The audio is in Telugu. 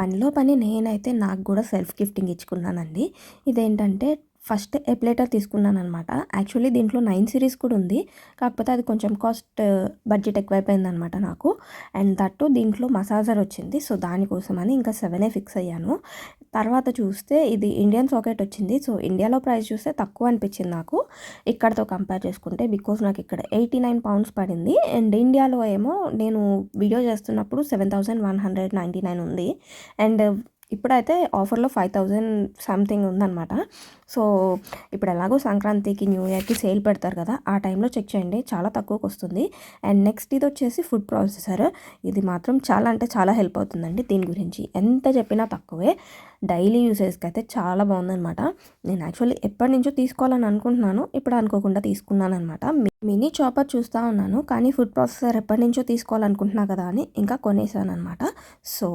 పనిలో పని నేనైతే నాకు కూడా సెల్ఫ్ గిఫ్టింగ్ ఇచ్చుకున్నానండి. ఇదేంటంటే ఫస్ట్ ఎప్లేటర్ తీసుకున్నాననమాట. యాక్చువల్లీ దీంట్లో 9 సిరీస్ కూడా ఉంది. కాకపోతే అది కొంచెం బడ్జెట్ ఎక్కువైపోయిందనమాట నాకు. అండ్ దట్టు దీంట్లో మసాజర్ వచ్చింది. సో దానికోసమని ఇంకా 7 ఫిక్స్ అయ్యాను. తర్వాత చూస్తే ఇది ఇండియన్ సాకెట్ వచ్చింది. సో ఇండియాలో ప్రైస్ చూస్తే తక్కువ అనిపించింది నాకు ఇక్కడతో కంపేర్ చేసుకుంటే. బికాజ్ నాకు ఇక్కడ 89 పౌండ్స్ పడింది. అండ్ ఇండియాలో ఏమో నేను వీడియో చేస్తున్నప్పుడు 7199 ఉంది. అండ్ ఇప్పుడైతే ఆఫర్లో 5000 సంథింగ్ ఉందన్నమాట. సో ఇప్పుడు ఎలాగో సంక్రాంతికి న్యూ ఇయర్కి సేల్ పెడతారు కదా, ఆ టైంలో చెక్ చేయండి, చాలా తక్కువకి వస్తుంది. అండ్ నెక్స్ట్ ఇది వచ్చేసి ఫుడ్ ప్రాసెసర్. ఇది మాత్రం చాలా అంటే చాలా హెల్ప్ అవుతుందండి. దీని గురించి ఎంత చెప్పినా తక్కువే. డైలీ యూసేజ్కి అయితే చాలా బాగుందనమాట. నేను యాక్చువల్లీ ఎప్పటి నుంచో తీసుకోవాలని అనుకుంటున్నాను, ఇప్పుడు అనుకోకుండా తీసుకున్నాను అనమాట. మినీ చాపర్ చూస్తూ ఉన్నాను, కానీ ఫుడ్ ప్రాసెసర్ ఎప్పటి నుంచో తీసుకోవాలనుకుంటున్నా కదా అని ఇంకా కొనేసాను అనమాట. సో